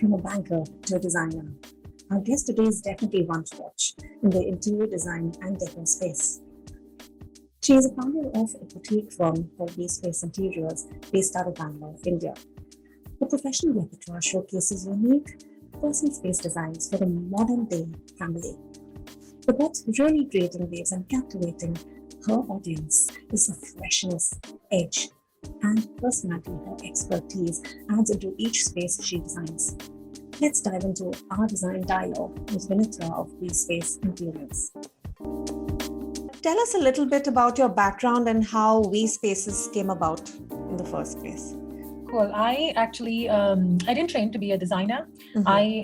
from a banker to a designer. Our guest today is definitely one to watch in the interior design and decor space. She is a founder of a boutique firm called V-Space Interiors based out of Bangalore, India. Her professional repertoire showcases unique personal space designs for the modern day family. But what's really creating waves and captivating her audience is the freshness, edge, and personality her expertise adds into each space she designs. Let's dive into our design dialogue with Vinitra of V-Space Interiors. Tell us a little bit about your background and how V-Spaces came about in the first place. Cool. I actually, I didn't train to be a designer. Mm-hmm. I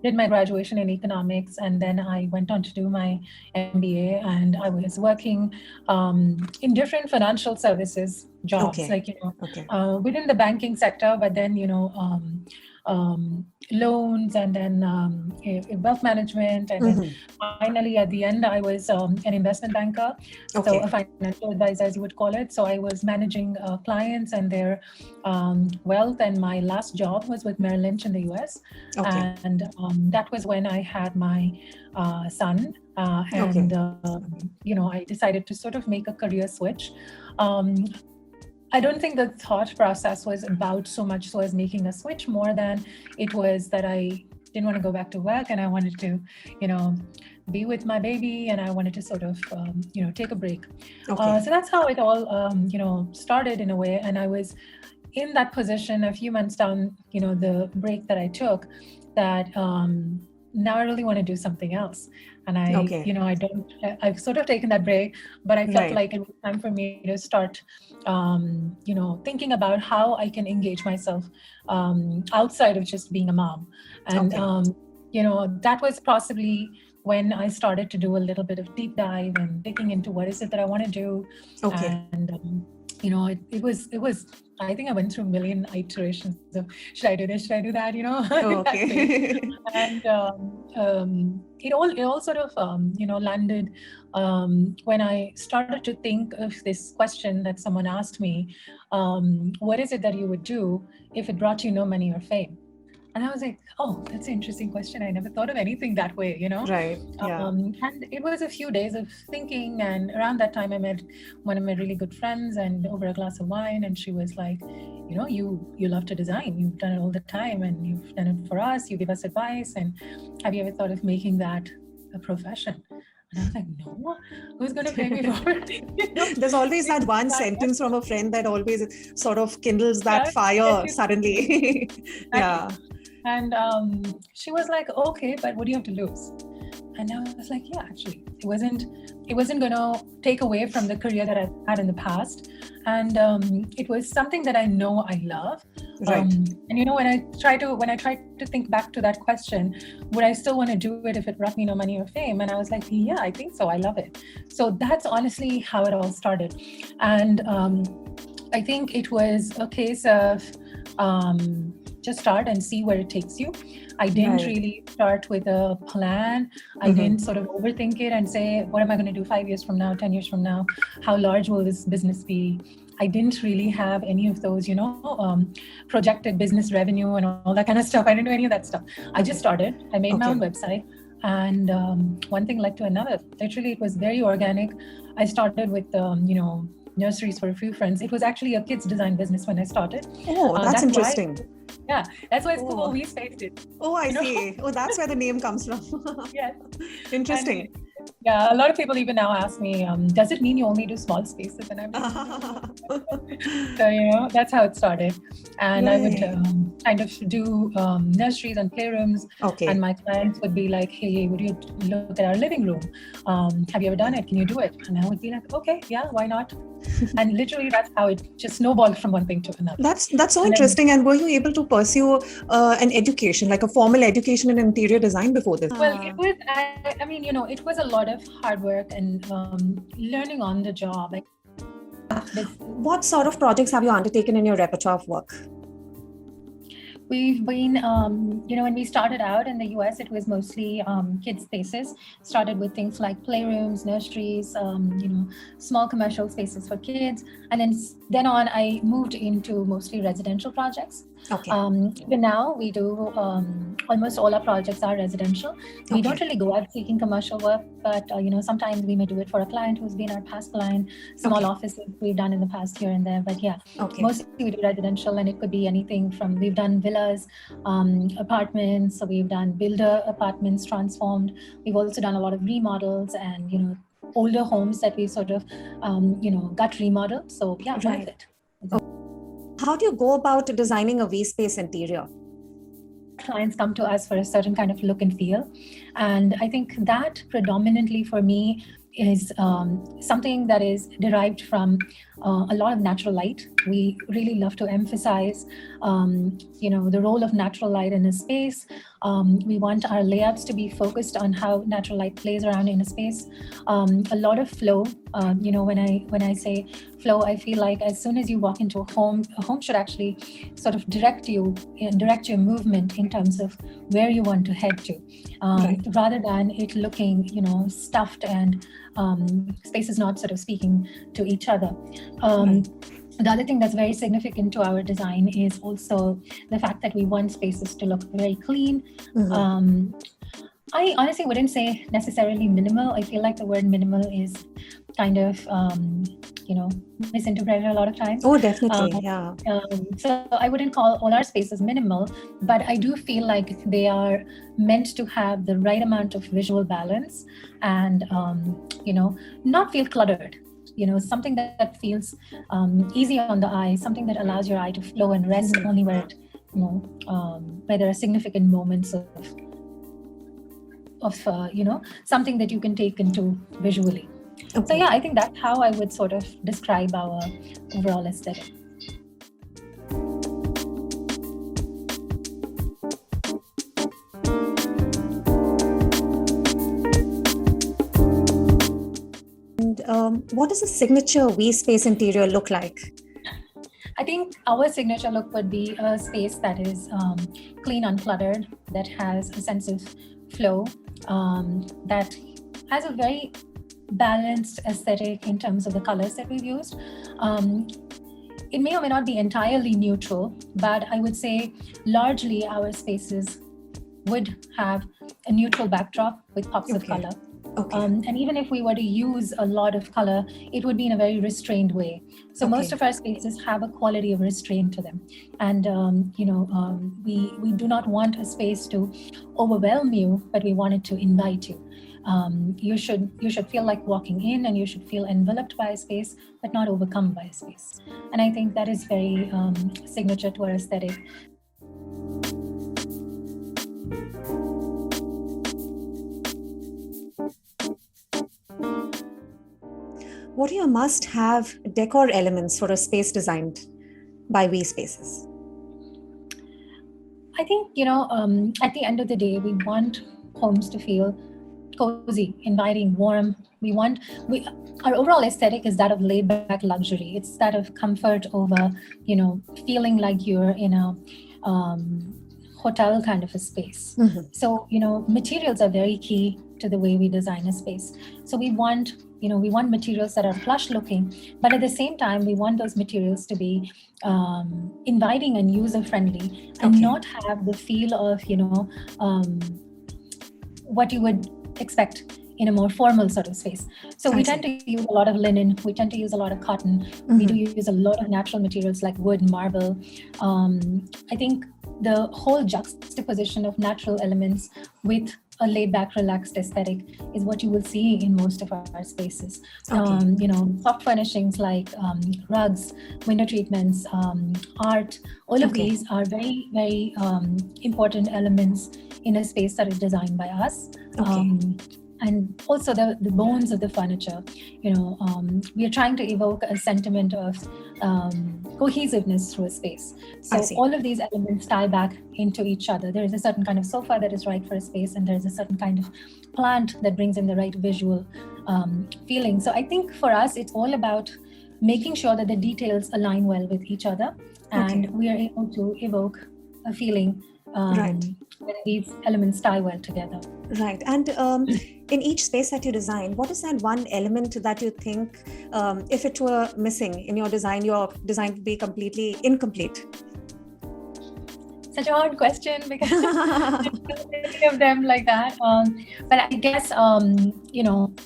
did my graduation in economics, and then I went on to do my MBA, and I was working in different financial services jobs, within the banking sector, but then, loans, and then wealth management, and then finally at the end I was an investment banker, so a financial advisor, as you would call it. So I was managing clients and their wealth, and my last job was with Merrill Lynch in the US, and that was when I had my son, and I decided to sort of make a career switch. I don't think the thought process was about so much so as making a switch, more than it was that I didn't want to go back to work, and I wanted to, be with my baby, and I wanted to sort of, take a break. So that's how it all, started in a way. And I was in that position a few months down, the break that I took, that now I really want to do something else. And I've sort of taken that break, but I felt like it was time for me to start, thinking about how I can engage myself outside of just being a mom. And, that was possibly when I started to do a little bit of deep dive and digging into what is it that I want to do. And, it was, I think I went through a million iterations of, should I do this? Should I do that? And it all sort of, landed when I started to think of this question that someone asked me, what is it that you would do if it brought you no money or fame? And I was like, oh, that's an interesting question. I never thought of anything that way, Right. Yeah. And it was a few days of thinking. And around that time, I met one of my really good friends, and over a glass of wine. And she was like, you love to design. You've done it all the time, and you've done it for us. You give us advice. And have you ever thought of making that a profession? And I was like, no, who's going to pay me for it? There's always that one sentence from a friend that always sort of kindles that fire suddenly. Yeah. And she was like, okay, but what do you have to lose? And I was like, yeah, actually, it wasn't going to take away from the career that I've had in the past. And it was something that I know I love. Right. And when I try to think back to that question, would I still want to do it if it brought me no money or fame? And I was like, yeah, I think so. I love it. So that's honestly how it all started. And I think it was a case of just start and see where it takes you. I didn't really start with a plan. I didn't sort of overthink it and say, what am I going to do 5 years from now, 10 years from now? How large will this business be? I didn't really have any of those, projected business revenue and all that kind of stuff. I didn't do any of that stuff. I just started. I made my own website, and one thing led to another. Literally, it was very organic. I started with, nurseries for a few friends. It was actually a kids design business when I started. Oh, that's interesting. That's why it's called V-Spaced it. Oh, I see. Oh, that's where the name comes from. Yes. Interesting. A lot of people even now ask me, does it mean you only do small spaces? And I'm like, so, that's how it started. And I would kind of do nurseries and playrooms. And my clients would be like, hey, would you look at our living room? Have you ever done it? Can you do it? And I would be like, okay, yeah, why not? And literally that's how it just snowballed from one thing to another. That's so interesting. And were you able to pursue an education, like a formal education in interior design before this? Well, it was, it was a lot of hard work and learning on the job. What sort of projects have you undertaken in your repertoire of work? We've been, when we started out in the US, it was mostly kids spaces. Started with things like playrooms, nurseries, small commercial spaces for kids. And then on, I moved into mostly residential projects. Okay. Even now, we do almost all our projects are residential. We don't really go out seeking commercial work, but sometimes we may do it for a client who's been our past client. Small offices we've done in the past here and there, but mostly we do residential, and it could be anything from, we've done villas, apartments. So we've done builder apartments transformed. We've also done a lot of remodels and older homes that we sort of got remodeled. So all of it. How do you go about designing a V-Space interior? Clients come to us for a certain kind of look and feel. And I think that predominantly for me is something that is derived from a lot of natural light. We really love to emphasize, the role of natural light in a space. We want our layouts to be focused on how natural light plays around in a space. A lot of flow. When I say flow, I feel like as soon as you walk into a home should actually sort of direct your movement in terms of where you want to head to, rather than it looking, stuffed and spaces not sort of speaking to each other. The other thing that's very significant to our design is also the fact that we want spaces to look very clean. I honestly wouldn't say necessarily minimal. I feel like the word minimal is kind of, misinterpreted a lot of times. Oh, definitely, So I wouldn't call all our spaces minimal, but I do feel like they are meant to have the right amount of visual balance and, not feel cluttered. Something that feels easy on the eye, something that allows your eye to flow and rest only where it, where there are significant moments of something that you can take into visually. So I think that's how I would sort of describe our overall aesthetic. And what does a signature V-Space interior look like? I think our signature look would be a space that is clean, uncluttered, that has a sense of flow, that has a very balanced aesthetic in terms of the colors that we've used. It may or may not be entirely neutral, but I would say largely our spaces would have a neutral backdrop with pops of color. And even if we were to use a lot of color, it would be in a very restrained way. So most of our spaces have a quality of restraint to them. And, we do not want a space to overwhelm you, but we want it to invite you. You should feel like walking in, and you should feel enveloped by a space, but not overcome by a space. And I think that is very signature to our aesthetic. What are your must-have decor elements for a space designed by V-Spaces? I think, at the end of the day, we want homes to feel cozy, inviting, warm. Our overall aesthetic is that of laid-back luxury. It's that of comfort over, feeling like you're in a hotel kind of a space. So, materials are very key to the way we design a space. So we want materials that are plush looking, but at the same time, we want those materials to be inviting and user friendly, and not have the feel of, what you would expect in a more formal sort of space. So we tend to use a lot of linen. We tend to use a lot of cotton. We do use a lot of natural materials like wood, marble. I think the whole juxtaposition of natural elements with a laid-back, relaxed aesthetic is what you will see in most of our spaces. Soft furnishings like rugs, window treatments, art, all of these are very, very important elements in a space that is designed by us. And also the bones of the furniture. We are trying to evoke a sentiment of cohesiveness through a space. So all of these elements tie back into each other. There is a certain kind of sofa that is right for a space, and there is a certain kind of plant that brings in the right visual feeling. So I think for us, it's all about making sure that the details align well with each other, and we are able to evoke a feeling Right. when these elements tie well together. Right. And in each space that you design, what is that one element that you think, if it were missing in your design would be completely incomplete? Such a hard question because many of them like that. But I guess,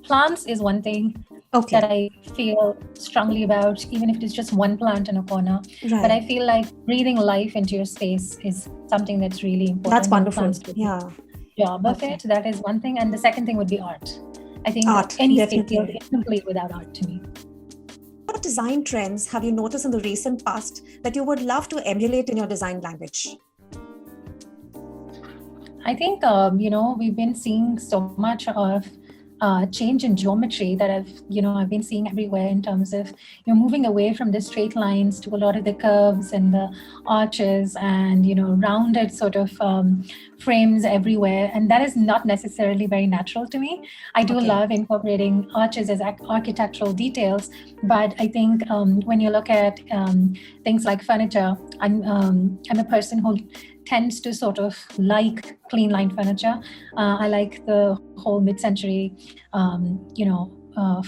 plants is one thing that I feel strongly about, even if it is just one plant in a corner. Right. But I feel like breathing life into your space is something that's really important. That's wonderful. Yeah. Job of it. That is one thing. And the second thing would be art. I think art, any definitely. space feels incomplete without art to me. What design trends have you noticed in the recent past that you would love to emulate in your design language? I think, we've been seeing so much of change in geometry that I've been seeing everywhere in terms of moving away from the straight lines to a lot of the curves and the arches and rounded sort of frames everywhere, and that is not necessarily very natural to me. I do love incorporating arches as architectural details, but I think when you look at things like furniture, I'm a person who tends to sort of like clean line furniture. I like the whole mid-century,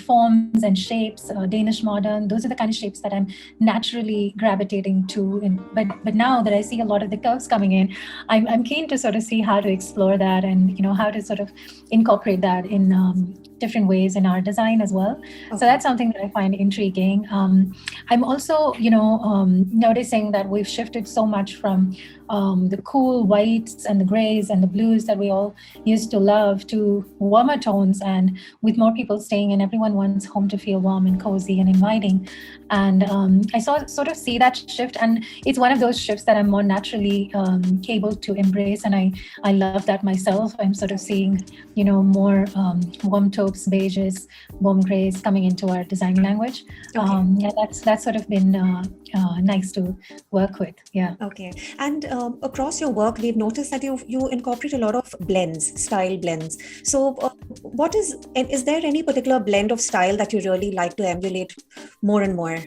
forms and shapes, Danish modern. Those are the kind of shapes that I'm naturally gravitating to. But now that I see a lot of the curves coming in, I'm keen to sort of see how to explore that and how to sort of incorporate that in different ways in our design as well. So that's something that I find intriguing. I'm also, noticing that we've shifted so much from the cool whites and the grays and the blues that we all used to love to warmer tones, and with more people staying in, everyone wants home to feel warm and cozy and inviting. And I sort of see that shift, and it's one of those shifts that I'm more naturally able to embrace, and I love that myself. I'm sort of seeing, more warm taupes, beiges, warm grays coming into our design language. That's sort of been nice to work with. Yeah. Okay. And across your work, we've noticed that you incorporate a lot of style blends. So is there any particular blend of style that you really like to emulate more and more?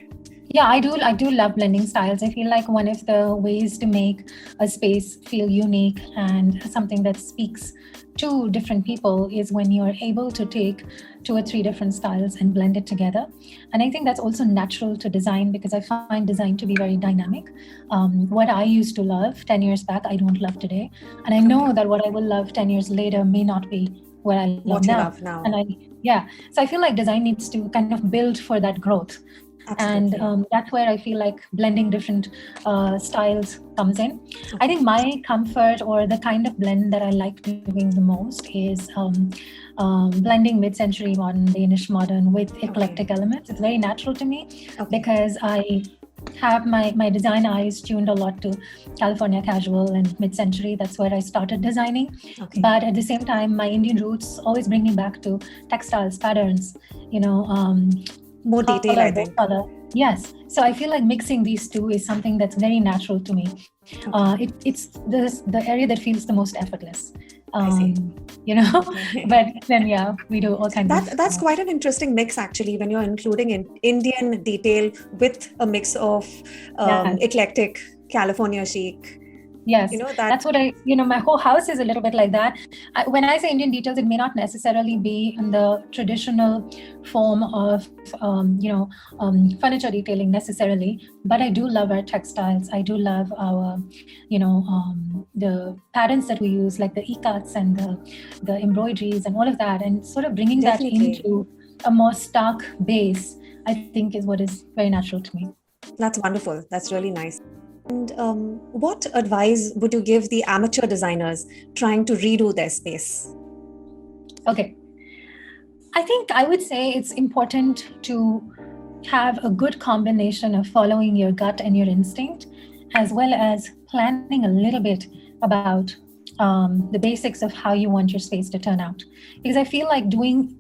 Yeah, I do love blending styles. I feel like one of the ways to make a space feel unique and something that speaks to different people is when you're able to take 2 or 3 different styles and blend it together. And I think that's also natural to design, because I find design to be very dynamic. What I used to love 10 years back, I don't love today. And I know that what I will love 10 years later may not be what I love now. And so I feel like design needs to kind of build for that growth. Absolutely. And that's where I feel like blending different styles comes in. Okay. I think my comfort, or the kind of blend that I like doing the most, is blending mid-century modern, Danish modern with eclectic elements. It's very natural to me because I have my design eyes tuned a lot to California casual and mid-century. That's where I started designing. But at the same time, my Indian roots always bring me back to textiles, patterns, more detail, I think. Color. Yes. So I feel like mixing these two is something that's very natural to me. It's the area that feels the most effortless. I see. But then, we do all kinds of... That's quite an interesting mix, actually, when you're including Indian detail with a mix of eclectic California chic. Yes, that's what my whole house is a little bit like that. When I say Indian details, it may not necessarily be in the traditional form of, furniture detailing necessarily, but I do love our textiles. I do love our, the patterns that we use, like the ikats and the embroideries and all of that, and sort of bringing that into a more stark base, I think is what is very natural to me. That's wonderful. That's really nice. And what advice would you give the amateur designers trying to redo their space? Okay. I think I would say it's important to have a good combination of following your gut and your instinct, as well as planning a little bit about the basics of how you want your space to turn out. Because I feel like doing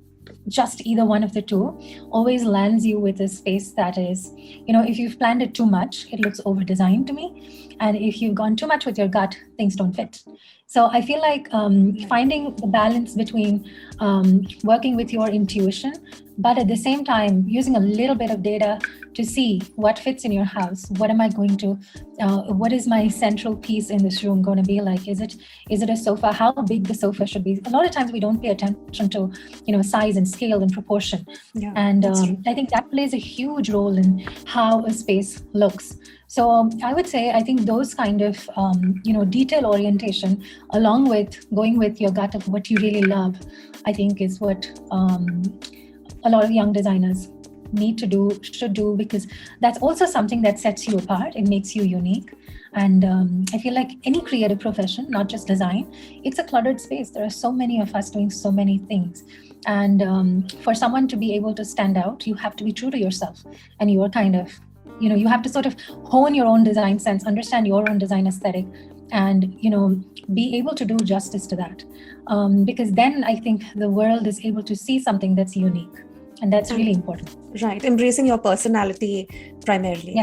just either one of the two always lands you with a space that is, if you've planned it too much, it looks over-designed to me. And if you've gone too much with your gut, things don't fit. So I feel like finding the balance between working with your intuition, but at the same time using a little bit of data to see what fits in your house. What am I going to? What is my central piece in this room going to be like? Is it a sofa? How big the sofa should be? A lot of times we don't pay attention to size and scale and proportion, and I think that plays a huge role in how a space looks. So I would say, I think those kind of, detail orientation, along with going with your gut of what you really love, I think is what a lot of young designers need to do, should do, because that's also something that sets you apart. It makes you unique. And I feel like any creative profession, not just design, it's a cluttered space. There are so many of us doing so many things. And for someone to be able to stand out, you have to be true to yourself and your kind of, you have to sort of hone your own design sense, understand your own design aesthetic, and be able to do justice to that, because then I think the world is able to see something that's unique, and that's really important. Right, embracing your personality primarily.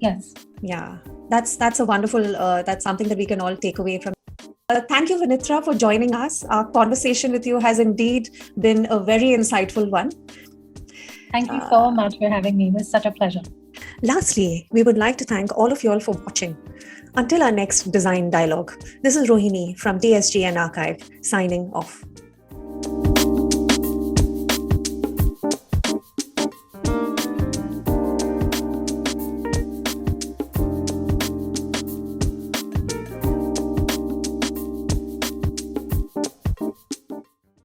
Yes. Yeah, that's a wonderful. That's something that we can all take away from. Thank you, Vinitra, for joining us. Our conversation with you has indeed been a very insightful one. Thank you so much for having me. It was such a pleasure. Lastly, we would like to thank all of you all for watching. Until our next design dialogue, this is Rohini from DSGN Archive signing off.